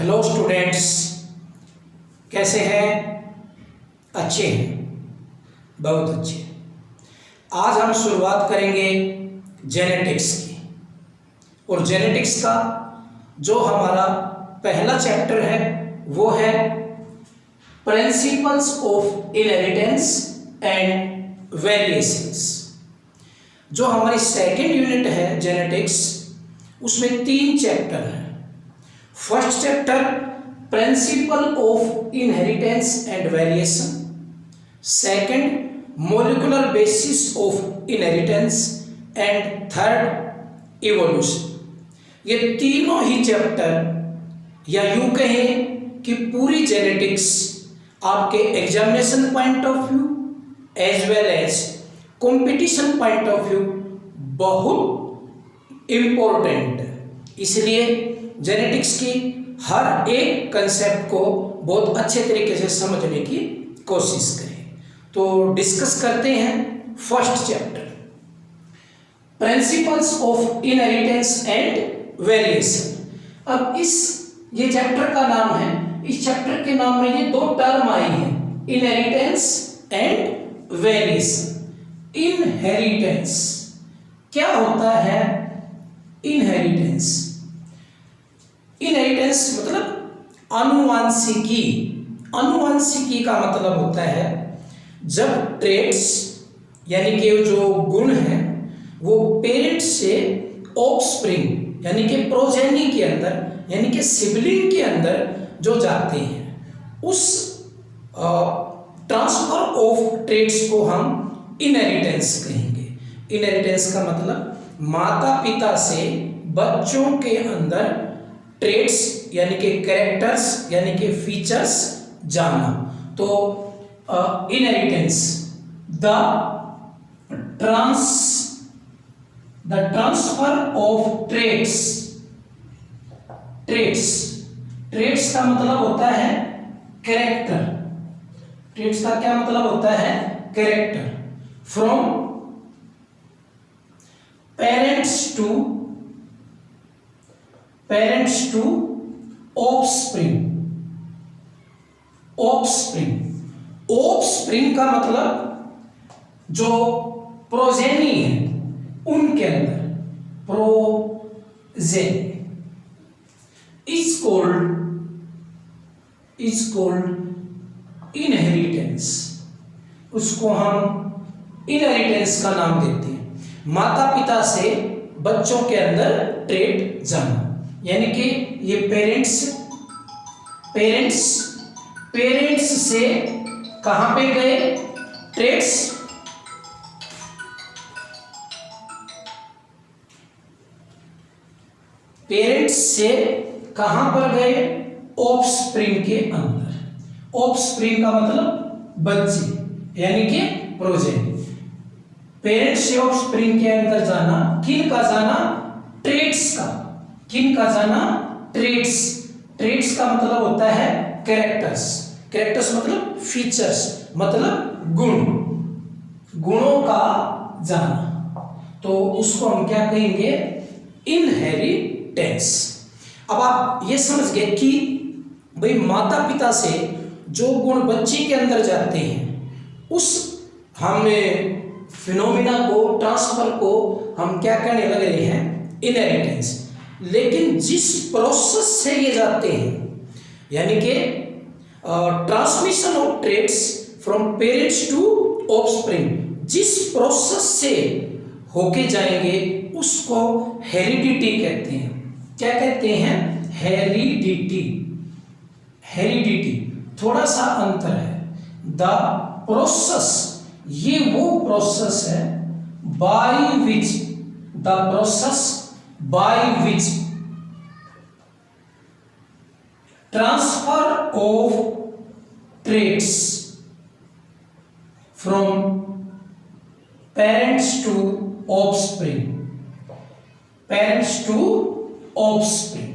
Hello students, कैसे हैं? अच्छे हैं, बहुत अच्छे। आज हम शुरुआत करेंगे जेनेटिक्स की। और जेनेटिक्स का जो हमारा पहला चैप्टर है वो है principles of inheritance and variations. जो हमारी सेकेंड यूनिट है जेनेटिक्स, उसमें 3 चैप्टर हैं। First chapter principle of inheritance and variation, second molecular basis of inheritance and third evolution. ये तीनों ही चैप्टर या यूं कहें कि पूरी जेनेटिक्स आपके examination point of view as well as competition point of view बहुत इंपॉर्टेंट है। इसलिए जेनेटिक्स की हर एक कंसेप्ट को बहुत अच्छे तरीके से समझने की कोशिश करें। तो डिस्कस करते हैं first chapter principles of inheritance and variation. अब ये चैप्टर का नाम है, इस चैप्टर के नाम में ये 2 टर्म आई हैं, इनहेरिटेंस एंड वेरिएशन। इनहेरिटेंस क्या होता है? इनहेरिटेंस मतलब आनुवंशिकी। आनुवंशिकी का मतलब होता है जब ट्रेट्स यानी कि जो गुण हैं वो पेरेंट्स से ऑफस्प्रिंग यानी कि प्रोजेनी के अंदर यानी कि सिबलिंग के अंदर जो जाते हैं, उस ट्रांसफर ऑफ ट्रेट्स को हम इनहेरिटेंस कहेंगे। इनहेरिटेंस का मतलब माता पिता से बच्चों के अंदर ट्रेट्स यानी कि कैरेक्टर्स यानी कि फीचर्स जाना। तो inheritance the transfer of traits. Traits का मतलब होता है कैरेक्टर। ट्रेट्स का क्या मतलब होता है? Character. From parents to offspring का मतलब जो प्रोजेनी है उनके अंदर, प्रोजेनी इज कॉल्ड इनहेरिटेंस। उसको हम इनहेरिटेंस का नाम देते हैं। माता पिता से बच्चों के अंदर ट्रेट जाना, यानी कि ये पेरेंट्स से कहां पे गए? ट्रेट्स पेरेंट्स से कहां पर गए? ऑफस्प्रिंग के अंदर। ऑफस्प्रिंग का मतलब बच्चे यानी कि प्रोजेनी। पेरेंट्स से ऑफस्प्रिंग के अंदर जाना, किन का जाना? ट्रेट्स का। किन का जाना? ट्रेट्स। ट्रेट्स का मतलब होता है कैरेक्टर्स। कैरेक्टर्स मतलब फीचर्स, मतलब गुणों का जाना। तो उसको हम क्या कहेंगे? इनहेरिटेंस। अब आप ये समझ गए कि भाई माता पिता से जो गुण बच्चे के अंदर जाते हैं, उस हमें फिनोमिना को, ट्रांसफर को हम क्या कहने लग रहे हैं? इनहेरिटेंस। लेकिन जिस प्रोसेस से ये जाते हैं, यानी कि transmission of traits from parents to offspring, जिस प्रोसेस से होके जाएंगे उसको हेरिडिटी कहते हैं। क्या कहते हैं? हेरिडिटी। थोड़ा सा अंतर है। द प्रोसेस, ये वो प्रोसेस है by which transfer of traits from parents to offspring.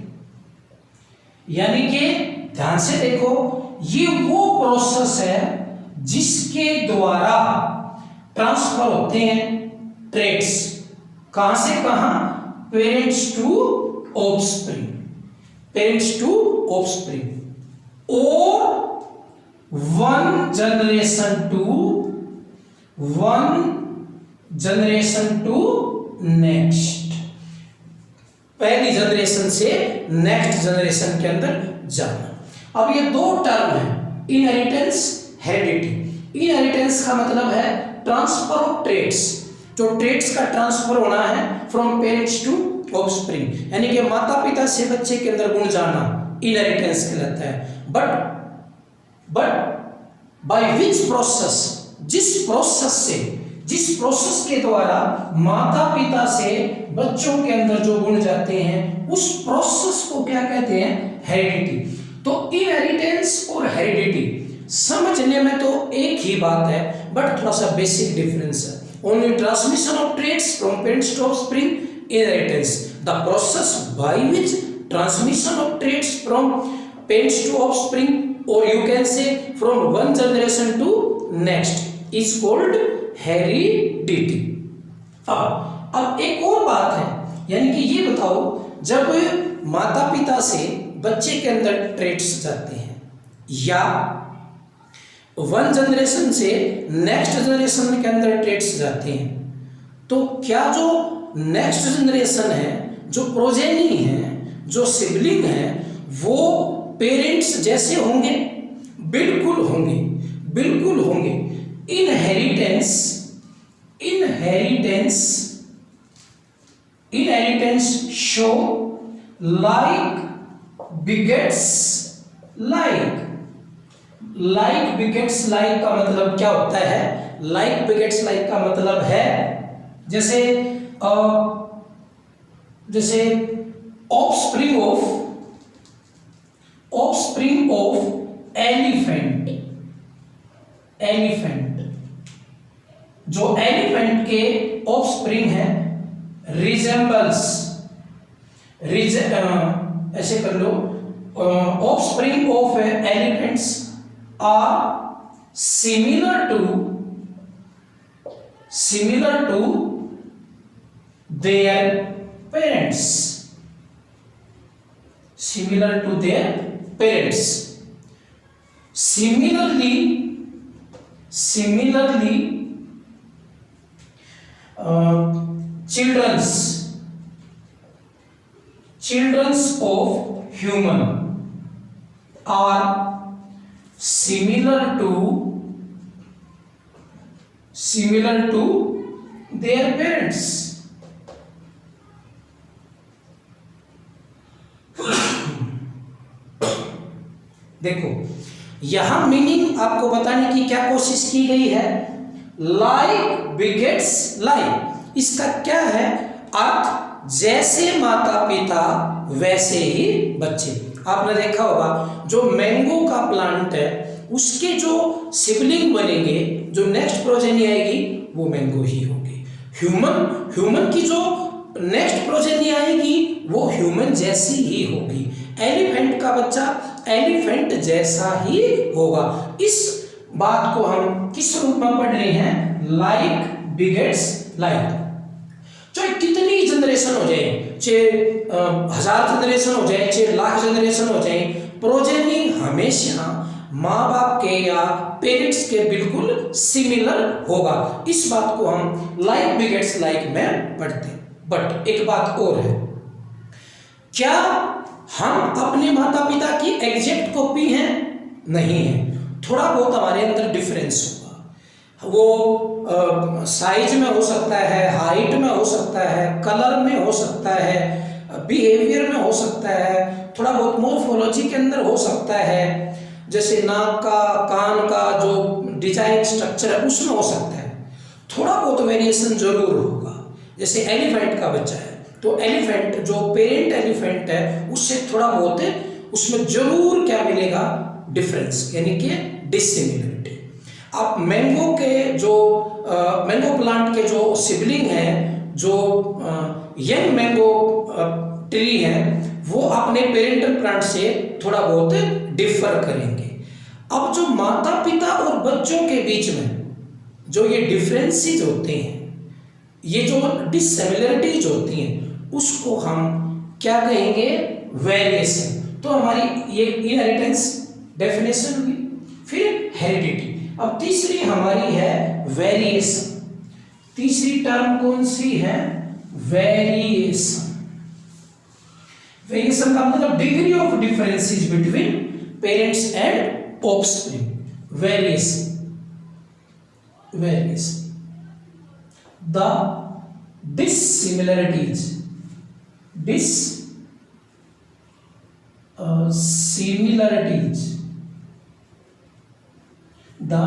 यानी कि ध्यान से देखो, ये वो प्रोसेस है जिसके द्वारा ट्रांसफर होते हैं ट्रेट्स। कहां से कहां? Parents to offspring. Parents to offspring और वन जनरेशन टू नेक्स्ट, पहली जनरेशन से नेक्स्ट जनरेशन के अंदर जाना। अब ये दो टर्म है, इनहेरिटेंस, हेरिडिटी। इनहेरिटेंस का मतलब है ट्रांसफर ऑफ ट्रेट्स, जो ट्रेट्स का ट्रांसफर होना है फ्रॉम पेरेंट्स टू ऑफस्प्रिंग, यानी कि माता पिता से बच्चे के अंदर गुण जाना, इनहेरिटेंस कहलाता है। बट बाय विच प्रोसेस, जिस प्रोसेस के द्वारा माता पिता से बच्चों के अंदर जो गुण जाते हैं उस प्रोसेस को क्या कहते हैं, हेरिडिटी। तो इनहेरिटेंस और हेरिडिटी समझने में तो एक ही बात है, बट थोड़ा सा बेसिक डिफरेंस है। Only transmission of traits from parents to offspring, inheritance. The process by which transmission of traits from parents to offspring, or you can say from one generation to next is called heredity। अब एक और बात है, यानी कि ये बताओ, जब माता पिता से बच्चे के अंदर ट्रेट्स जाते हैं या वन जनरेशन से नेक्स्ट जनरेशन के अंदर ट्रेट्स जाते हैं, तो क्या जो नेक्स्ट जनरेशन है, जो प्रोजेनी है, जो सिबलिंग है, वो पेरेंट्स जैसे होंगे? बिल्कुल होंगे। Inheritance show like begets like का मतलब क्या होता है? लाइक बिगेट्स लाइक का मतलब है जैसे ऑफस्प्रिंग ऑफ एलिफेंट, जो एलिफेंट के ऑफस्प्रिंग है, रिजेंबल्स, ऐसे कर लो, offspring of elephants are similar to their parents, Similarly, childrens of human are similar to their parents। देखो, यहां मीनिंग आपको बताने की क्या कोशिश की गई है, लाइक बिगेट्स लाइक। इसका क्या है अर्थ? जैसे माता पिता वैसे ही बच्चे। आपने देखा होगा जो मैंगो का प्लांट है उसके जो सिबलिंग बनेंगे, जो नेक्स्ट प्रोजेनी आएगी वो मैंगो ही होगी। ह्यूमन की जो नेक्स्ट प्रोजेनी आएगी वो ह्यूमन जैसी ही होगी। एलिफेंट का बच्चा एलिफेंट जैसा ही होगा। इस बात को हम किस रूप में पढ़ रहे हैं? Like begets like. चाहे कितनी जनरेशन हो जाए, चाहे 1000 जनरेशन हो जाए, चाहे लाख जनरेशन हो जाए, प्रोजेनी हमेशा माँ बाप के या पेरेंट्स के बिल्कुल सिमिलर होगा। इस बात को हम लाइक बिगेट्स लाइक में पढ़ते हैं। बट एक बात और है, क्या हम अपने माता पिता की एग्जैक्ट कॉपी हैं? नहीं है, थोड़ा बहुत हमारे अंदर डिफरेंस होगा। वो साइज में हो सकता है, हाइट में हो सकता है, कलर में हो सकता है, बिहेवियर में हो सकता है, थोड़ा बहुत मोर्फोलॉजी के अंदर हो सकता है, जैसे नाक का, कान का जो डिजाइन स्ट्रक्चर है उसमें हो सकता है। थोड़ा बहुत वेरिएशन जरूर होगा। जैसे एलिफेंट का बच्चा है तो एलिफेंट जो पेरेंट एलिफेंट है उससे थोड़ा बहुत उसमें जरूर क्या मिलेगा? डिफरेंस, यानी कि डिसिमिलरिटी। आप मैंगो प्लांट के जो सिबलिंग है, जो यंग मैंगो ट्री है, वो अपने पेरेंटल प्लांट से थोड़ा बहुत डिफर करेंगे। अब जो माता पिता और बच्चों के बीच में जो ये डिफरेंसेस होते हैं, ये जो डिसिमिलरिटीज होती हैं, उसको हम क्या कहेंगे? वेरिएशन। तो हमारी ये इनहेरिटेंस डेफिनेशन हुई। फिर हेरिडिटी। अब तीसरी हमारी है वेरिएशन। तीसरी टर्म कौन सी है? वेरिएशन। वेरिएशन का मतलब degree of differences between parents and offspring. Variation. Variation. The dissimilarities the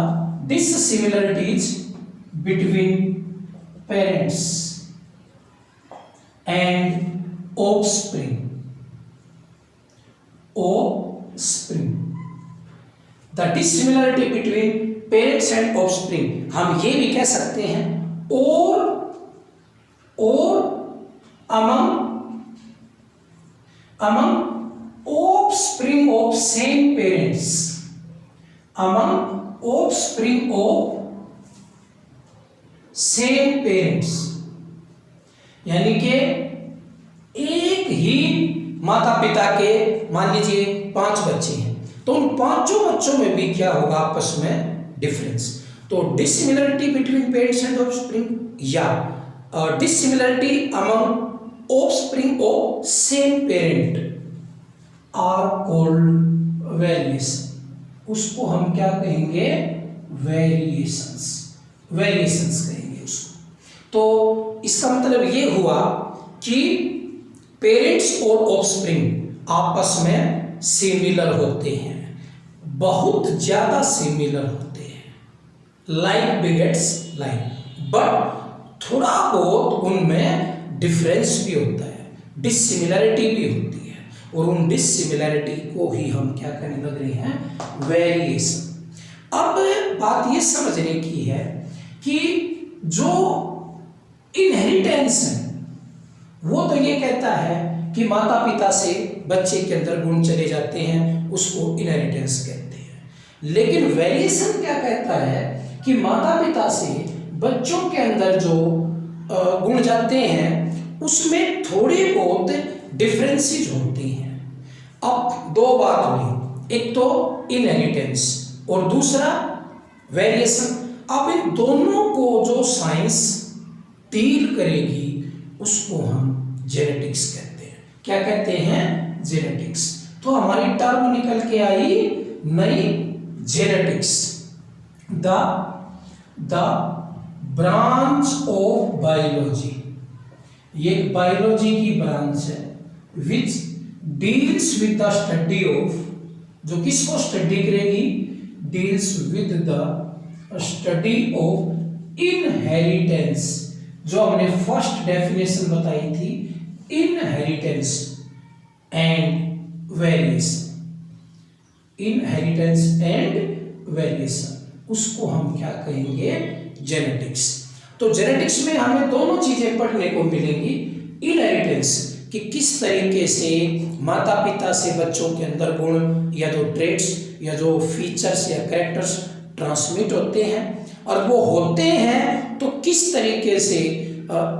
dissimilarities between parents and offspring the dissimilarity between parents and offspring हम ये भी कह सकते हैं or among offspring of same parents, among offspring of same parents, यानी कि एक ही माता पिता के मान लीजिए 5 बच्चे हैं, तो उन 5 बच्चों में भी क्या होगा? आपस में डिफरेंस। तो dissimilarity between parents and offspring या dissimilarity among offspring of same parent are called variation। उसको हम क्या कहेंगे? वेरिएशंस। वेरिएशंस कहेंगे उसको। तो इसका मतलब ये हुआ कि पेरेंट्स और ऑफस्प्रिंग आपस में सिमिलर होते हैं, बहुत ज्यादा सिमिलर होते हैं, लाइक बिगेट्स लाइक, बट थोड़ा बहुत उनमें डिफरेंस भी होता है, डिसिमिलरिटी भी होती है, और उन डिसिमिलरिटी को ही हम क्या करने लग रहे हैं? वेरिएशन। अब बात ये समझने की है कि जो इनहेरिटेंस है वो तो ये कहता है कि माता पिता से बच्चे के अंदर गुण चले जाते हैं, उसको इनहेरिटेंस कहते हैं। लेकिन वेरिएशन क्या कहता है कि माता पिता से बच्चों के अंदर जो गुण जाते हैं उसमें थोड़ी बहुत डिफरेंसेस होती हैं। अब 2 बात हुई, एक तो इनहेरिटेंस और दूसरा वेरिएशन। अब इन दोनों को जो साइंस डील करेगी उसको हम जेनेटिक्स कहते हैं। क्या कहते हैं? जेनेटिक्स। तो हमारी टर्म निकल के आई नई, genetics. The branch of biology, ये बायोलॉजी की ब्रांच है which deals with the study of, जो किसको स्टडी करेगी? Deals with the study of inheritance, जो हमने फर्स्ट डेफिनेशन बताई थी, inheritance and variation. Inheritance and variation, उसको हम क्या कहेंगे? जेनेटिक्स। तो जेनेटिक्स में हमें दोनों चीजें पढ़ने को मिलेंगी। इनहेरिटेंस कि किस तरीके से माता पिता से बच्चों के अंदर गुण या जो ट्रेट्स या जो फीचर्स या कैरेक्टर्स ट्रांसमिट होते हैं, और वो होते हैं तो किस तरीके से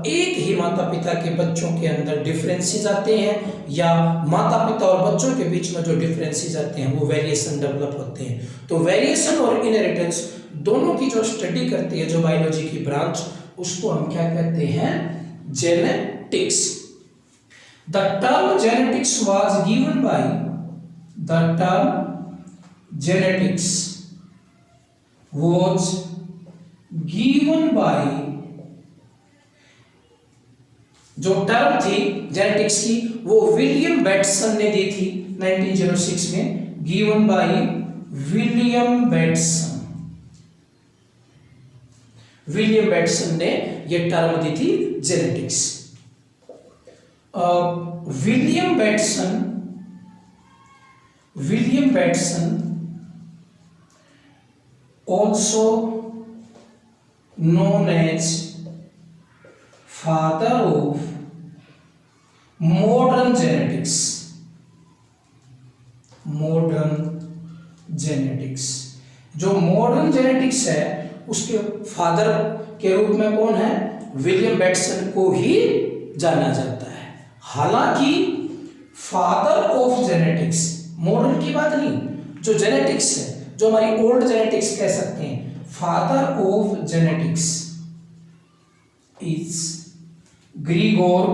एक ही माता पिता के बच्चों के अंदर डिफरेंसेस आते हैं, या माता पिता और बच्चों के बीच में जो डिफरेंसेस आते हैं वो वेरिएशन डेवलप होते हैं। तो वेरिएशन और इनहेरिटेंस दोनों की जो स्टडी करती है जो बायोलॉजी की ब्रांच, उसको हम क्या कहते हैं? Genetics. The term genetics was given by, the term genetics was given by, जो टर्म थी जेनेटिक्स की वो विलियम बेटसन ने दी थी 1906 में, given by William Bateson. William Bateson ने ये टर्म दी थी genetics. William Bateson also known as father of modern genetics, जो मॉडर्न जेनेटिक्स है उसके फादर के रूप में कौन है? विलियम बेटसन को ही जाना जाता है। हालांकि फादर ऑफ जेनेटिक्स, मॉडर्न की बात नहीं, जो जेनेटिक्स है, जो हमारी ओल्ड जेनेटिक्स कह सकते हैं, father of genetics is Gregor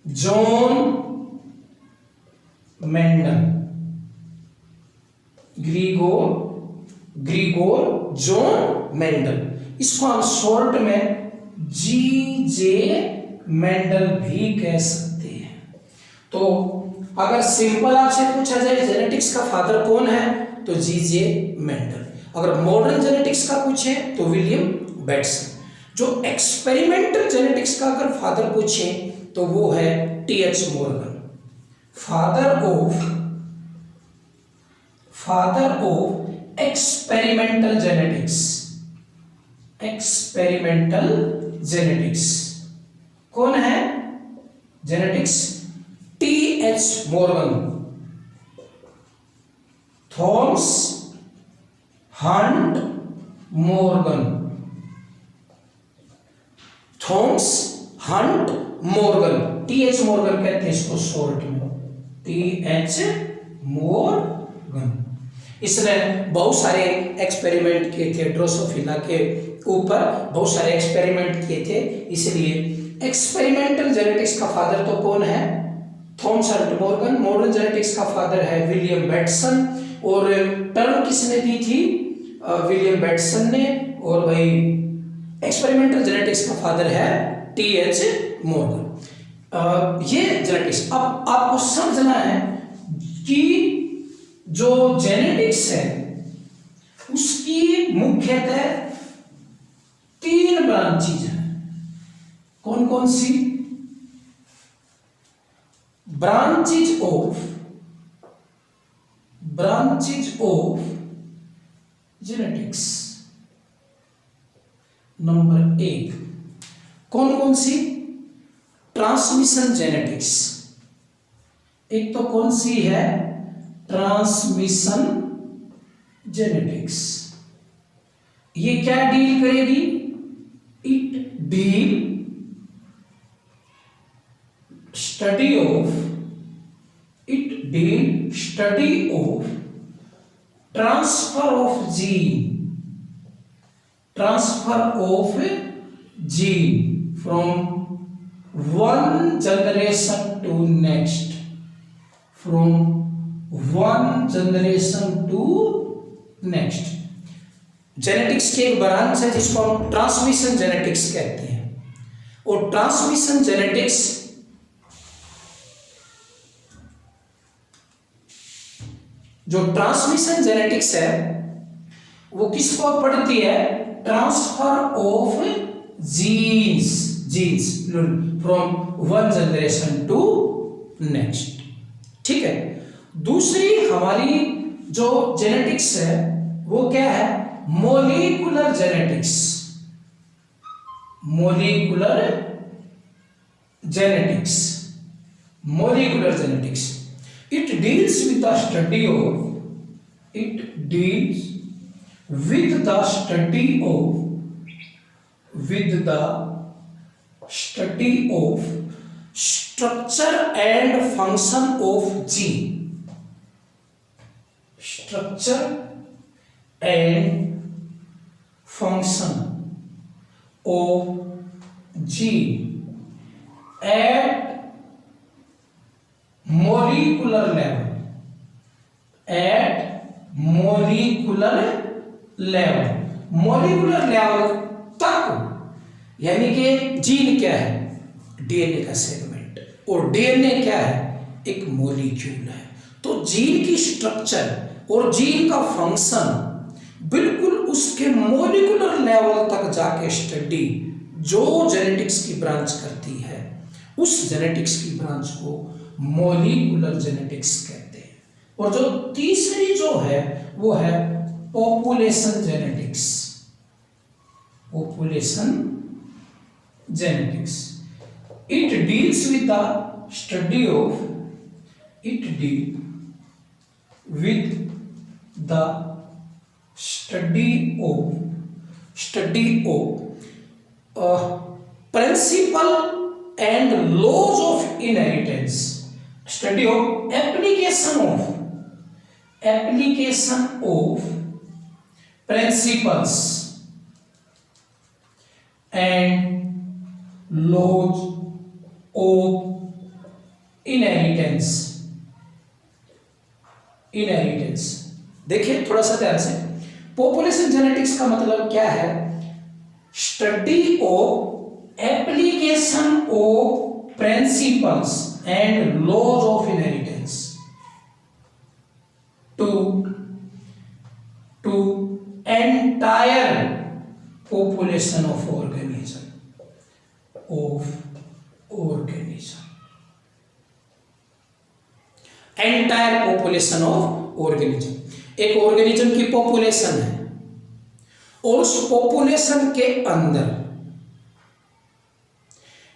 John Mendel. Gregor John Mendel, इसको हम शॉर्ट में जीजे मेंडल भी कह सकते हैं। तो अगर सिंपल आपसे पूछा जाए जेनेटिक्स का फादर कौन है तो जीजे मेंडल। अगर मॉडर्न जेनेटिक्स का पूछे तो विलियम बेटसन। जो एक्सपेरिमेंटल जेनेटिक्स का अगर फादर पूछे तो वो है T H Morgan. Father of experimental genetics कौन है? Genetics T H Morgan, Thomas Hunt Morgan, T H Morgan कहते हैं इसको शॉर्ट में, टीएच मॉर्गन। इसने बहुत सारे एक्सपेरिमेंट किए थे, ड्रोसोफिला के ऊपर बहुत सारे एक्सपेरिमेंट किए थे, इसलिए एक्सपेरिमेंटल जेनेटिक्स का फादर तो कौन है? Thomas Hunt Morgan. Modern genetics का फादर है विलियम बेटसन, और टर्म किसने दी थी? विलियम बेटसन ने। और भाई एक्सपेरिमेंटल जेनेटिक्स का फादर है टीएच मॉर्गन। ये जेनेटिक्स, अब आपको समझना है कि जो जेनेटिक्स है उसकी मुख्यतः 3 ब्रांचेज हैं। कौन कौन सी? Branches of genetics. नंबर 1 कौन कौन सी? Transmission genetics. एक तो कौन सी है? Transmission genetics. ये क्या डील करेगी? It deal study of transfer of gene from one generation to next, genetics की एक ब्रांच है जिसको हम ट्रांसमिशन जेनेटिक्स कहते हैं। और ट्रांसमिशन जेनेटिक्स है वो किसको पढ़ती है? Transfer of genes from one generation to next. ठीक है। दूसरी हमारी जो जेनेटिक्स है वो क्या है? Molecular genetics. It deals with the study of structure and function of gene. Structure and function of gene at molecular level तक, यानी कि जीन क्या है? डीएनए का सेगमेंट, और डीएनए क्या है? एक मॉलिक्यूल है। तो जीन की स्ट्रक्चर और जीन का फंक्शन बिल्कुल उसके मॉलिक्यूलर लेवल तक जाके स्टडी जो जेनेटिक्स की ब्रांच करती है, उस जेनेटिक्स की ब्रांच को मॉलिक्यूलर जेनेटिक्स कहते हैं। और जो तीसरी जो है वो है population genetics. It deals with the study of principle and laws of inheritance. Study of application of principles and laws of inheritance. देखिए थोड़ा सा ध्यान से, पॉपुलेशन जेनेटिक्स का मतलब क्या है? Study of application of principles and laws of inheritance to entire population of organism entire population of organism. एक ऑर्गेनिज्म की पॉपुलेशन है और उस पॉपुलेशन के अंदर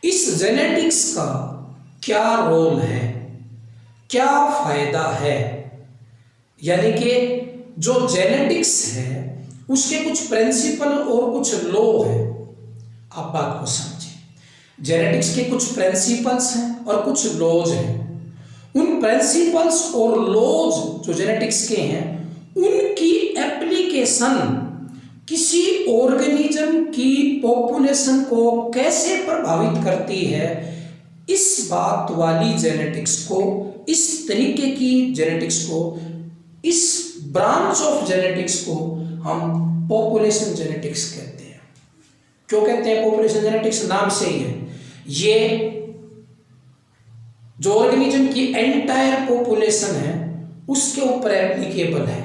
इस जेनेटिक्स का क्या रोल है, क्या फायदा है, यानी कि जो जेनेटिक्स है उसके कुछ प्रिंसिपल और कुछ लॉ है। आप बात को समझें, जेनेटिक्स के कुछ प्रिंसिपल्स हैं और कुछ लॉज हैं। उन प्रिंसिपल्स और लॉज जो जेनेटिक्स के हैं उनकी एप्लीकेशन किसी ऑर्गेनिज्म की पॉपुलेशन को कैसे प्रभावित करती है, इस बात वाली जेनेटिक्स को, इस तरीके की जेनेटिक्स को, इस ब्रांच ऑफ जेनेटिक्स को हम पॉपुलेशन जेनेटिक्स कहते हैं। क्यों कहते हैं पॉपुलेशन जेनेटिक्स? नाम से ही है, ये जो ऑर्गेनिज्म की एंटायर पॉपुलेशन है उसके ऊपर एप्लीकेबल है।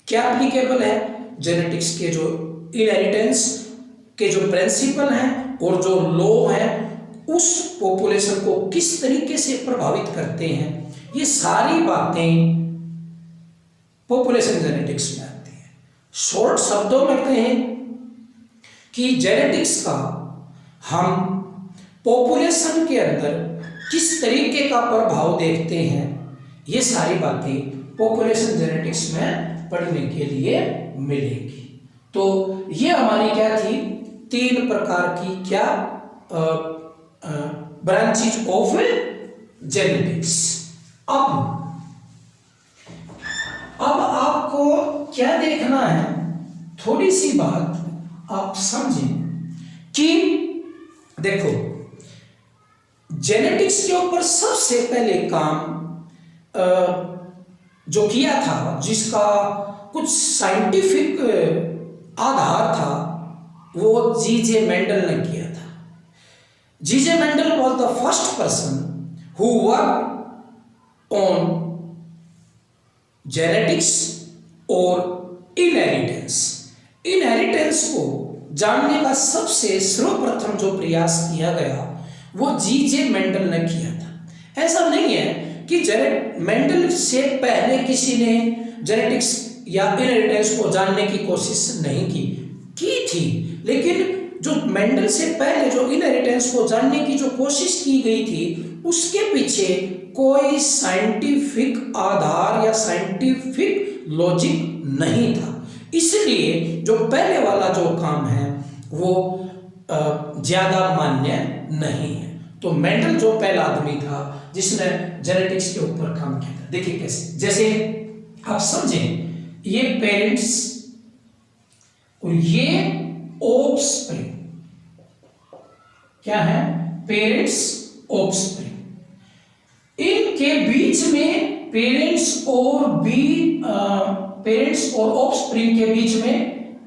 क्या एप्लीकेबल है? जेनेटिक्स के जो इनहेरिटेंस के जो प्रिंसिपल हैं और जो लॉ हैं उस पॉपुलेशन को किस तरीके से प्रभावित करते हैं, ये सारी बातें पॉपुलेशन जेनेटिक्स में आती हैं। शॉर्ट शब्दों में कहते हैं कि जेनेटिक्स का हम पॉपुलेशन के अंदर किस तरीके का प्रभाव देखते हैं, ये सारी बातें पॉपुलेशन जेनेटिक्स में पढ़ने के लिए मिलेगी। तो ये हमारी क्या थी? 3 प्रकार की क्या ब्रांचेज ऑफ जेनेटिक्स। अब आपको क्या देखना है, थोड़ी सी बात आप समझें कि देखो जेनेटिक्स के ऊपर सबसे पहले काम जो किया था, जिसका कुछ साइंटिफिक आधार था, वो जीजे मेंडल ने किया था। G J Mendel was the first person who work on genetics और इनहेरिटेंस को जानने का सबसे सर्वप्रथम जो प्रयास किया गया वो जीजे मेंडल ने किया था। ऐसा नहीं है कि मेंडल से पहले किसी ने जेनेटिक्स या इनहेरिटेंस को जानने की कोशिश नहीं की थी, लेकिन जो मेंडल से पहले जो इनहेरिटेंस को जानने की जो कोशिश की गई थी उसके पीछे कोई साइंटिफिक आधार या साइंटिफिक लॉजिक नहीं था। इसलिए जो पहले वाला जो काम है वो ज्यादा मान्य नहीं है। तो मेंडल जो पहला आदमी था जिसने जेनेटिक्स के ऊपर काम किया था। देखिए कैसे, जैसे आप समझें, ये पेरेंट्स और ये ऑफस्प्रिंग क्या है? Parents offspring. इनके बीच में पेरेंट्स और ऑफस्प्रिंग के बीच में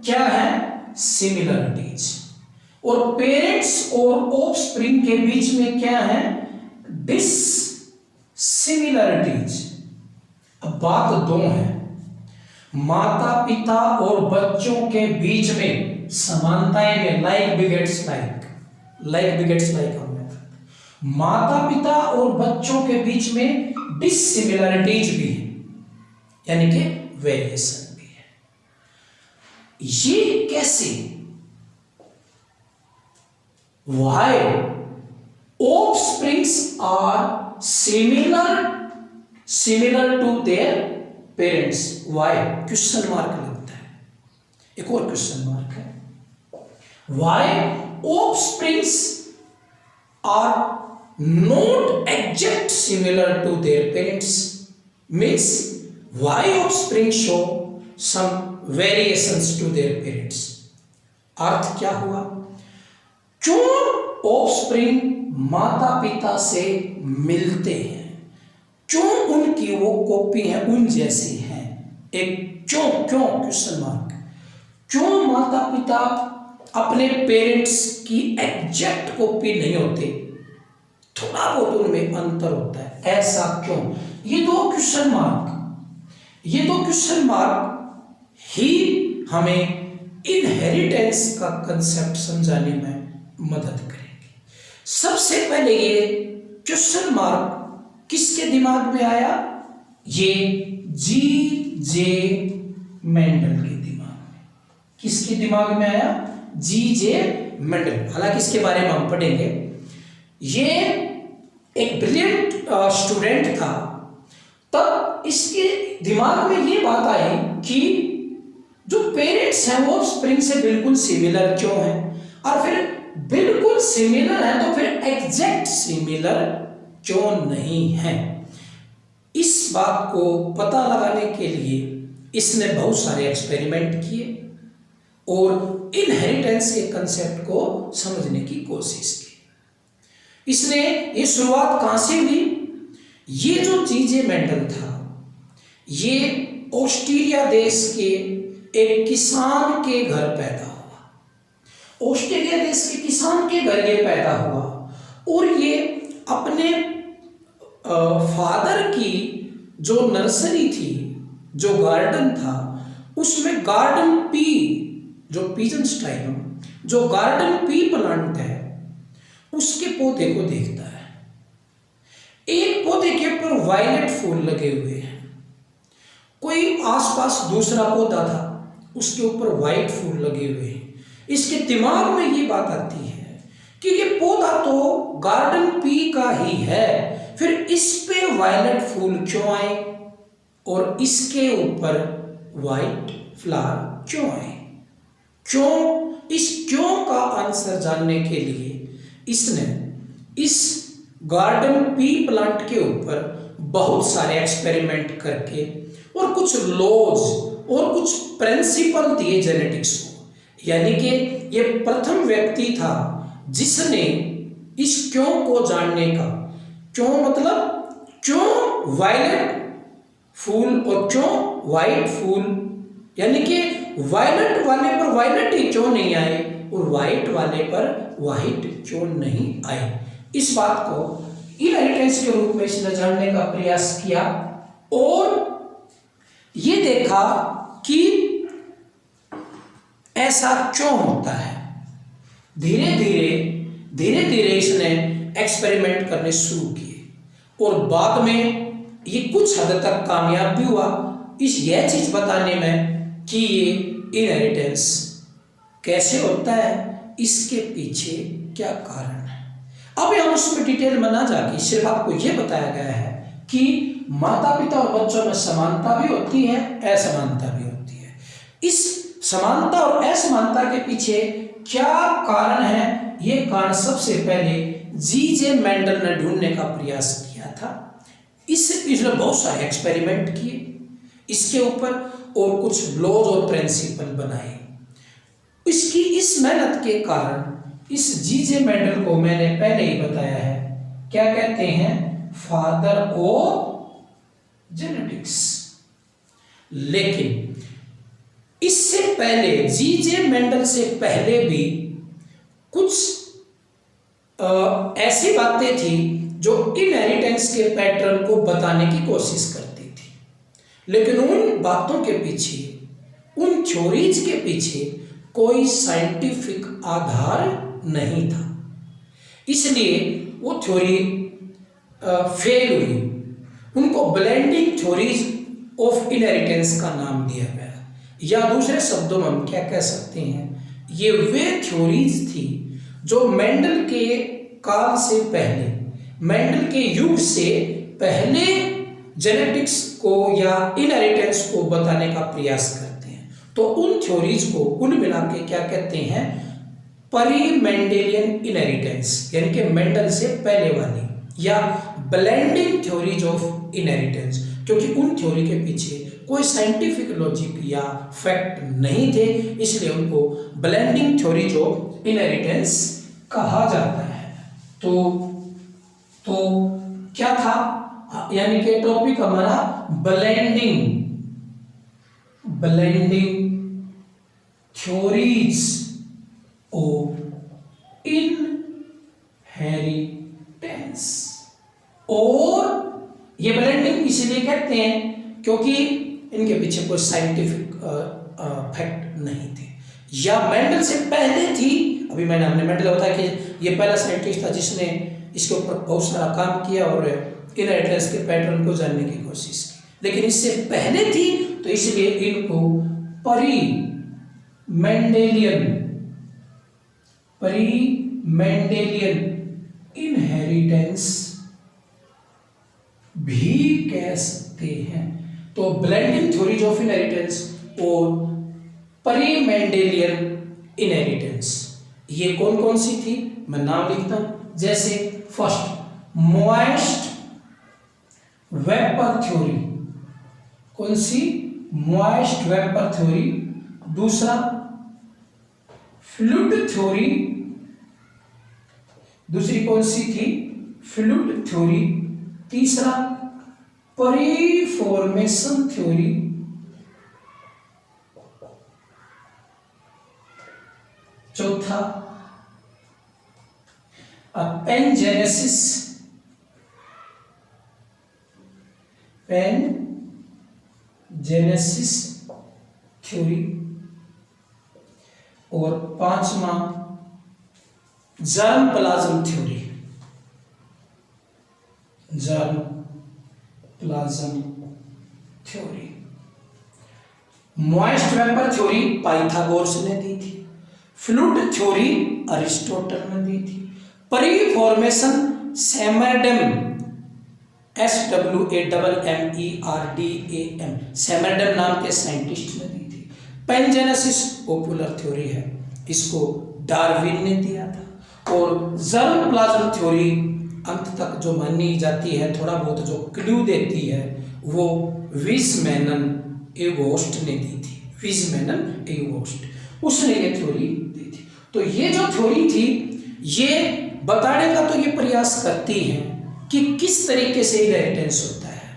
क्या है? सिमिलरिटीज। और पेरेंट्स और ऑफस्प्रिंग के बीच में क्या है? डिससिमिलरिटीज। अब बात दो है, माता पिता और बच्चों के बीच में समानताएं में लाइक बिगेट्स लाइक हमने माता पिता और बच्चों के बीच में डिससिमिलरिटीज भी है, यानी कि वेरिएशन भी है। ये कैसे? Why offsprings are similar to their parents? Why? Question mark लगता है। एक और क्वेश्चन मार्क है। Why offsprings are not exact similar to their parents, means why offspring show some variations to their parents। अर्थ क्या हुआ, क्यों ऑफस्प्रिंग माता पिता से मिलते हैं, क्यों उनकी वो कॉपी है, उन जैसी है। एक क्यों क्वेश्चन मार्क, क्यों माता पिता अपने पेरेंट्स की एग्जैक्ट कॉपी नहीं होते, थोड़ा बहुत उनमें अंतर होता है, ऐसा क्यों। ये दो क्वेश्चन मार्क ही हमें इनहेरिटेंस का कंसेप्ट समझाने में मदद करेंगे। सबसे पहले ये क्वेश्चन मार्क किसके दिमाग में आया, ये जी.जे. मेंडल के दिमाग में। किसके दिमाग में आया, जी.जे. मेंडल। हालांकि इसके बारे में हम पढ़ेंगे। ये एक ब्रिलियंट स्टूडेंट था, तब इसके दिमाग में ये बात आई कि जो पेरेंट्स हैं वो स्प्रिंग से बिल्कुल सिमिलर क्यों हैं, और फिर बिल्कुल सिमिलर है तो फिर एग्जैक्ट सिमिलर क्यों नहीं है। इस बात को पता लगाने के लिए इसने बहुत सारे एक्सपेरिमेंट किए और इनहेरिटेंस के कंसेप्ट को समझने की कोशिश की। इसने ये शुरुआत कहाँ से हुई, ये जो जी.जे. मेंडल था ये ऑस्ट्रेलिया देश के एक किसान के घर पैदा हुआ। ऑस्ट्रेलिया देश के किसान के घर ये पैदा हुआ और ये अपने फादर की जो नर्सरी थी, जो गार्डन था, उसमें गार्डन पी, जो पिजन स्टाइलम, जो गार्डन पी प्लांट है, उसके पौधे को देखता है। एक पौधे के ऊपर वायलेट फूल लगे हुए हैं, कोई आसपास दूसरा पौधा था उसके ऊपर वाइट फूल लगे हुए हैं। इसके दिमाग में ये बात आती है कि ये पौधा तो गार्डन पी का ही है, फिर इस पे वायलेट फूल क्यों आए और इसके ऊपर वाइट फ्लावर क्यों आए। क्यों, इस क्यों का आंसर जानने के लिए इसने इस गार्डन पी प्लांट के ऊपर बहुत सारे एक्सपेरिमेंट करके और कुछ लॉज और कुछ प्रिंसिपल दिए जेनेटिक्स को। यानी कि ये प्रथम व्यक्ति था जिसने इस क्यों को जानने का, क्यों मतलब क्यों वायलेट फूल और क्यों वाइट फूल, यानी कि वायलेट वाले पर वायलेट ही क्यों नहीं आए और वाइट वाले पर वाइट क्यों नहीं आए, इस बात को इनहेरिटेंस के रूप में इसने जानने का प्रयास किया और ये देखा कि ऐसा क्यों होता है। धीरे धीरे इसने एक्सपेरिमेंट करने शुरू किए और बाद में ये कुछ हद तक कामयाब भी हुआ यह चीज बताने में कि ये इनहेरिटेंस कैसे होता है, इसके पीछे क्या कारण है। अब हम उसमें डिटेल में ना जाके सिर्फ आपको यह बताया गया है कि माता पिता और बच्चों में समानता भी होती है, असमानता भी होती है। इस समानता और असमानता के पीछे क्या कारण है, ये कारण सबसे पहले जी.जे. मेंडल ने ढूंढने का प्रयास किया था। इसने बहुत सारे एक्सपेरिमेंट किए इसके ऊपर और कुछ लॉज और प्रिंसिपल बनाए। इसकी इस मेहनत के कारण इस जी.जे. मेंडल को मैंने पहले ही बताया है, क्या कहते हैं, फादर ऑफ जेनेटिक्स। लेकिन इससे पहले जी.जे. मेंडल से पहले भी कुछ ऐसी बातें थी जो इनहेरिटेंस के पैटर्न को बताने की कोशिश करती थी, लेकिन उन बातों के पीछे, उन थ्योरीज के पीछे कोई साइंटिफिक आधार नहीं था, इसलिए वो थ्योरी फेल हुई। उनको ब्लेंडिंग थ्योरीज ऑफ इनहेरिटेंस का नाम दिया गया, या दूसरे शब्दों में हम क्या कह सकते हैं, ये वे थ्योरीज थी जो मेंडल के काल से पहले, मेंडल के युग से पहले जेनेटिक्स को या इनहेरिटेंस को बताने का प्रयास करते हैं। तो उन थ्योरीज को कुल मिला के क्या कहते हैं, परी मेंडेलियन इनहेरिटेंस यानी कि मेंडल से पहले वाली, या ब्लेंडिंग थ्योरीज ऑफ इनहेरिटेंस, क्योंकि उन थ्योरी के पीछे कोई साइंटिफिक लॉजिक या फैक्ट नहीं थे, इसलिए उनको ब्लेंडिंग थ्योरीज ऑफ इनहेरिटेंस कहा जाता है। तो क्या था, यानी कि टॉपिक हमारा ब्लेंडिंग थ्योरीज ऑफ इनहेरिटेंस। और ये ब्लेंडिंग इसलिए कहते हैं क्योंकि इनके पीछे कोई साइंटिफिक फैक्ट नहीं थे, या मेंडल से पहले थी। अभी हमने मेंडल बताया कि ये पहला साइंटिस्ट था जिसने इसके ऊपर बहुत सारा काम किया और इनहेरिटेंस के पैटर्न को जानने की कोशिश की, लेकिन इससे पहले थी, तो इसलिए इनको परी मेंडेलियन इनहेरिटेंस भी कह सकते हैं। तो ब्लेंडिंग थ्योरीज ऑफ इनहेरिटेंस और परी मेंडेलियन इनहेरिटेंस, ये कौन कौन सी थी, मैं नाम लिखता हूं। जैसे फर्स्ट मोइस्ट वेपर थ्योरी, कौन सी, मोइस्ट वेपर थ्योरी। दूसरा फ्लूइड थ्योरी, दूसरी कौन सी थी, फ्लूइड थ्योरी। तीसरा परिफॉर्मेशन थ्योरी। चौथा पेनजेनेसिस थ्योरी। और पांचवा germ plasm theory. Moist vapour theory Pythagoras ने दी थी, फ्लूइड थ्योरी अरिस्टोटल ने दी थी, परिफॉर्मेशन सैमरडम SWAMMERDAM सैमरडम नाम के साइंटिस्ट ने दी थी। पेनजेनेसिस पॉपुलर थ्योरी है, इसको डार्विन ने दिया था। और जर्म प्लाज्म थ्योरी अंत तक जो मानी जाती है, थोड़ा बहुत जो क्लू देती है, वो विज़मेनन एगोस्ट ने दी थी। विज़मेनन एगोस्ट, उसने ये थ्योरी दी थी। तो ये जो थ्योरी थी, ये बताने का तो ये प्रयास करती हैं कि किस तरीके से इनहेरिटेंस होता है,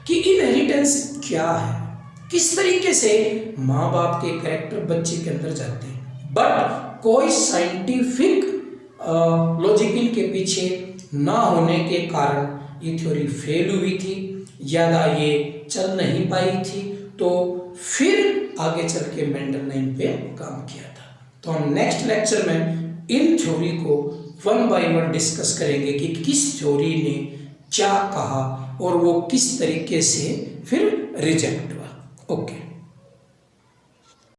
कि इनहेरिटेंस क्या है, किस तरीके से माँ बाप के कैरेक्टर बच्चे के अंदर जाते हैं। बट कोई साइंटिफिक लॉजिक इनके पीछे ना होने के कारण ये थ्योरी फेल हुई थी, ज़्यादा ये चल नहीं पाई थी। तो फिर आगे चल के मेंडल ने इन पे काम किया था। तो हम नेक्स्ट लेक्चर में इन थ्योरी को 1 by 1 डिस्कस करेंगे कि किस थ्योरी ने क्या कहा और वो किस तरीके से फिर रिजेक्ट हुआ। ओके।